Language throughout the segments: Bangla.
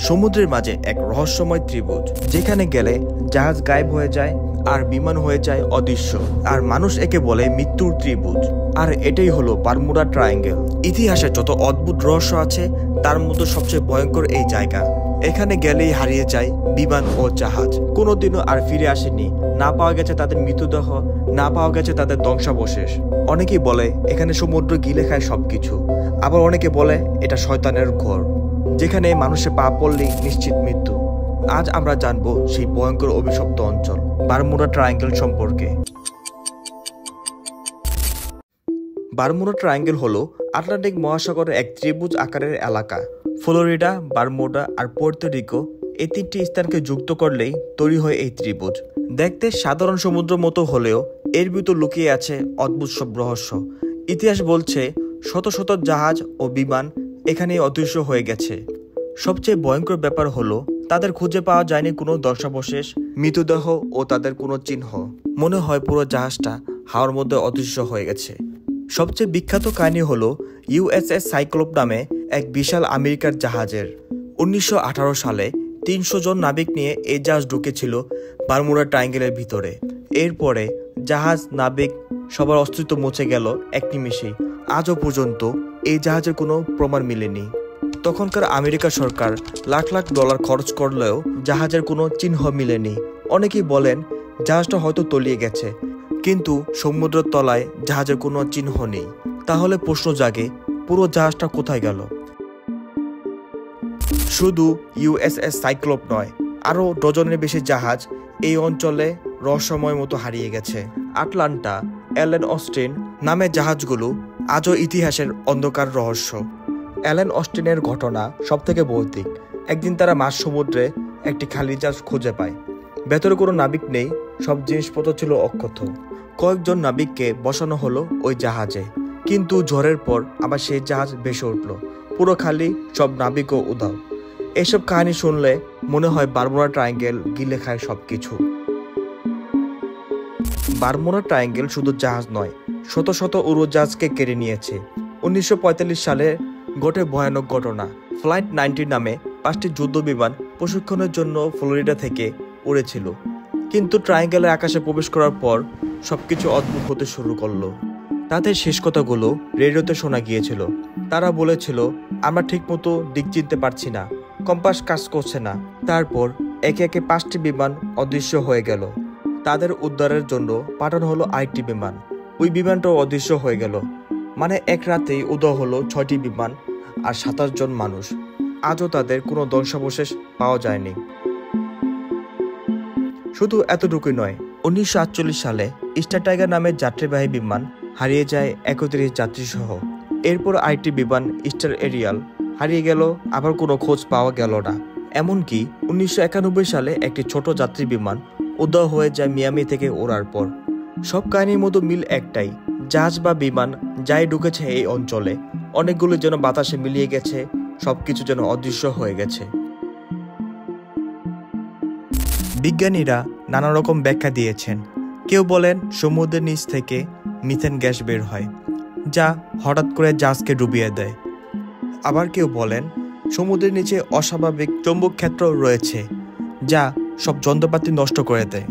সমুদ্রের মাঝে এক রহস্যময় ত্রিভুজ, যেখানে গেলে জাহাজ গায়েব হয়ে যায় আর বিমান হয়ে যায় অদৃশ্য, আর মানুষ একে বলে মৃত্যুর ত্রিভুজ। আর এটাই হলো বারমুডা ট্রায়াঙ্গেল। ইতিহাসে যত অদ্ভুত রহস্য আছে তার মধ্যে সবচেয়ে ভয়ঙ্কর এই জায়গা। এখানে গেলেই হারিয়ে যায় বিমান ও জাহাজ, কোনোদিনও আর ফিরে আসেনি। না পাওয়া গেছে তাদের মৃতদেহ, না পাওয়া গেছে তাদের ধ্বংসাবশেষ। অনেকেই বলে এখানে সমুদ্র গিলে খায় সবকিছু, আবার অনেকে বলে এটা শয়তানের ঘর, যেখানে মানুষের পা পড়লেই নিশ্চিত মৃত্যু। আজ আমরা জানবো সেই ভয়ঙ্কর অভিশপ্ত অঞ্চল বারমুডা ট্রায়াঙ্গেল সম্পর্কে। বারমুডা ট্রায়াঙ্গেল হলো আটলান্টিক মহাসাগরের এক ত্রিভুজ আকারের এলাকা। ফ্লোরিডা, বারমুডা আর পোর্তো রিকো এই তিনটি স্থানকে যুক্ত করলেই তৈরি হয় এই ত্রিভুজ। দেখতে সাধারণ সমুদ্র মতো হলেও এর ভিতর লুকিয়ে আছে অদ্ভুত সব রহস্য। ইতিহাস বলছে শত শত জাহাজ ও বিমান এখানেই অদৃশ্য হয়ে গেছে। সবচেয়ে ভয়ঙ্কর ব্যাপার হলো তাদের খুঁজে পাওয়া যায়নি কোনো ধ্বংসাবশেষ, মৃতদেহ ও তাদের কোনো চিহ্ন। মনে হয় পুরো জাহাজটা হাওয়ার মধ্যে অদৃশ্য হয়ে গেছে। সবচেয়ে বিখ্যাত কাহিনী হলো ইউএসএস সাইক্লোপ নামে এক বিশাল আমেরিকার জাহাজের। 1918 সালে 300 জন নাবিক নিয়ে এই জাহাজ ঢুকেছিল বারমুডা ট্রায়াঙ্গেলের ভিতরে। এরপরে জাহাজ, নাবিক সবার অস্তিত্ব মুছে গেল এক নিমেষেই। আজও পর্যন্ত এই জাহাজের কোনো প্রমাণ মেলেনি। তখনকার আমেরিকা সরকার লাখ লাখ ডলার খরচ করলেও জাহাজের কোনো চিহ্ন মিলেনি। অনেকেই বলেন জাহাজটা হয়তো তলিয়ে গেছে, কিন্তু সমুদ্রের তলায় জাহাজের কোনো চিহ্ন নেই। তাহলে প্রশ্ন জাগে, পুরো জাহাজটা কোথায় গেল? শুধু ইউএসএস সাইক্লোপ নয়, আরও ডজনের বেশি জাহাজ এই অঞ্চলে রহস্যময় মতো হারিয়ে গেছে। আটলান্টা, অ্যালেন অস্টিন নামে জাহাজগুলো আজও ইতিহাসের অন্ধকার রহস্য। অ্যালেন অস্টিনের ঘটনা সবথেকে ভৌতিক। একদিন তারা মাঝ সমুদ্রে একটি খালি জাহাজ খুঁজে পায়। ভেতরে কোনো নাবিক নেই, সব জিনিসপত্র ছিল অক্ষত। কয়েকজন নাবিককে বসানো হলো ওই জাহাজে, কিন্তু ঝড়ের পর আবার সেই জাহাজ ভেসে উঠল, পুরো খালি, সব নাবিকও উধাও। এসব কাহিনী শুনলে মনে হয় বারমুডা ট্রায়াঙ্গেল গিলে খায় সবকিছু। বারমুডা ট্রায়াঙ্গেল শুধু জাহাজ নয়, শত শত উড়োজাহাজকে কেড়ে নিয়েছে। 1945 সালে ঘটে ভয়ানক ঘটনা। ফ্লাইট 90 নামে 5টি যুদ্ধ বিমান প্রশিক্ষণের জন্য ফ্লোরিডা থেকে উড়েছিল, কিন্তু ট্রায়াঙ্গেলের আকাশে প্রবেশ করার পর সবকিছু অদ্ভুত হতে শুরু করলো। তাদের শেষ কথাগুলো রেডিওতে শোনা গিয়েছিল। তারা বলেছিল, আমরা ঠিকমতো দিক চিনতে পারছি না, কম্পাস কাজ করছে না। তারপর একে একে 5টি বিমান অদৃশ্য হয়ে গেল। তাদের উদ্ধারের জন্য পাঠানো হলো আরেকটি বিমান। ওই বিমানটাও অদৃশ্য হয়ে গেল। মানে এক রাতেই উধাও হলো 6টি বিমান আর 27 জন মানুষ। আজও তাদের কোনো ধ্বংসাবশেষ পাওয়া যায়নি। শুধু এতটুকুই নয়, 1948 সালে স্টার টাইগার নামের যাত্রীবাহী বিমান হারিয়ে যায় 31 যাত্রী সহ। এরপর আরেকটি বিমান স্টার এরিয়াল হারিয়ে গেল, আবার কোনো খোঁজ পাওয়া গেল না। এমনকি 1991 সালে একটি ছোট যাত্রী বিমান উধাও হয়ে যায় মিয়ামি থেকে ওড়ার পর। সব কাহিনীর মতো মিল একটাই, জাহাজ বা বিমান যাই ঢুকেছে এই অঞ্চলে, অনেকগুলো যেন বাতাসে মিলিয়ে গেছে, সবকিছু যেন অদৃশ্য হয়ে গেছে। বিজ্ঞানীরা নানা রকম ব্যাখ্যা দিয়েছেন। কেউ বলেন সমুদ্রের নিচ থেকে মিথেন গ্যাস বের হয়, যা হঠাৎ করে জাহাজকে ডুবিয়ে দেয়। আবার কেউ বলেন সমুদ্রের নিচে অস্বাভাবিক চৌম্বক ক্ষেত্র রয়েছে, যা সব যন্ত্রপাতি নষ্ট করে দেয়।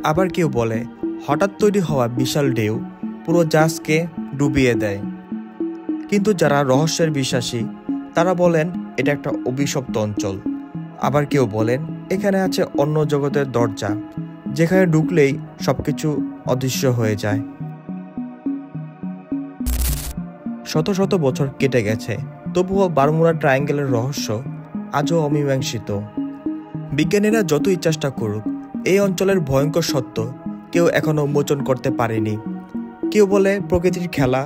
আবার কেউ বলে হঠাৎ তৈরি হওয়া বিশাল ঢেউ পুরো জাহাজকে ডুবিয়ে দেয়। কিন্তু যারা রহস্যের বিশ্বাসী তারা বলেন এটা একটা অভিশপ্ত অঞ্চল। আবার কেউ বলেন এখানে আছে অন্য জগতের দরজা, যেখানে ঢুকলেই সবকিছু অদৃশ্য হয়ে যায়। শত শত বছর কেটে গেছে, তবুও বারমুডা ট্রায়াঙ্গেলের রহস্য আজও অমীমাংসিত। বিজ্ঞানীরা যতই চেষ্টা করুক, এই অঞ্চলের ভয়ঙ্কর সত্য কেউ এখনো উন্মোচন করতে পারেনি। কেউ বলে প্রকৃতির খেলা,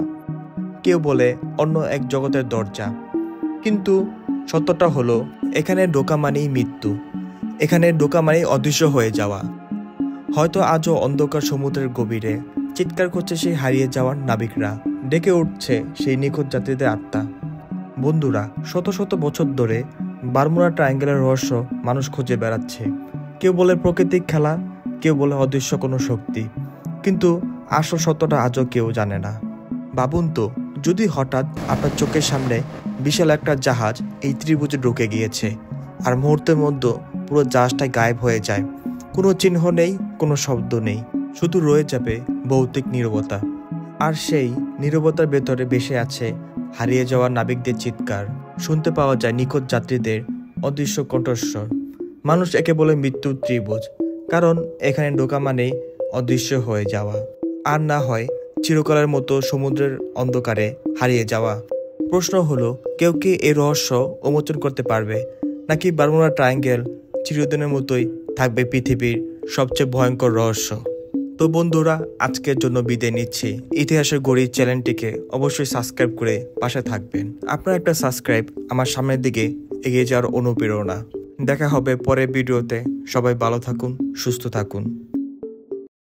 কেউ বলে অন্য এক জগতের দরজা। কিন্তু সত্যটা হলো এখানে ঢোকা মানেই মৃত্যু, এখানে ঢোকা মানেই অদৃশ্য হয়ে যাওয়া। হয়তো আজও অন্ধকার সমুদ্রের গভীরে চিৎকার করছে সেই হারিয়ে যাওয়ার নাবিকরা, ডেকে উঠছে সেই নিখোঁজ যাত্রীদের আত্মা। বন্ধুরা, শত শত বছর ধরে বারমুডা ট্রায়াঙ্গেলের রহস্য মানুষ খুঁজে বেড়াচ্ছে। কেউ বলে প্রাকৃতিক খেলা, কেউ বলে অদৃশ্য কোনো শক্তি, কিন্তু আসল সত্যটা আজও কেউ জানে না। ভাবুন তো, যদি হঠাৎ আপনার চোখের সামনে বিশাল একটা জাহাজ এই ত্রিভুজে ঢুকে গিয়েছে, আর মুহূর্তের মধ্যে পুরো জাহাজটাই গায়েব হয়ে যায়। কোনো চিহ্ন নেই, কোনো শব্দ নেই, শুধু রয়ে যাবে ভৌতিক নীরবতা। আর সেই নীরবতার ভেতরে ভেসে আছে হারিয়ে যাওয়া নাবিকদের চিৎকার। শুনতে পাওয়া যায় নিখোঁজ যাত্রীদের অদৃশ্য কণ্ঠস্বর। মানুষ একে বলে মৃত্যুর ত্রিভুজ, কারণ এখানে ঢোকা মানেই অদৃশ্য হয়ে যাওয়া, আর না হয় চিরকালের মতো সমুদ্রের অন্ধকারে হারিয়ে যাওয়া। প্রশ্ন হলো, কেউ কি এই রহস্য উন্মোচন করতে পারবে, নাকি বারমুডা ট্রায়াঙ্গেল চিরদিনের মতোই থাকবে পৃথিবীর সবচেয়ে ভয়ঙ্কর রহস্য? তো বন্ধুরা, আজকের জন্য বিদায় নিচ্ছি। ইতিহাসের গড়ি চ্যানেলটিকে অবশ্যই সাবস্ক্রাইব করে পাশে থাকবেন। আপনার একটা সাবস্ক্রাইব আমার সামনের দিকে এগিয়ে যাওয়ার অনুপ্রেরণা। দেখা হবে পরের ভিডিওতে। সবাই ভালো থাকুন, সুস্থ থাকুন।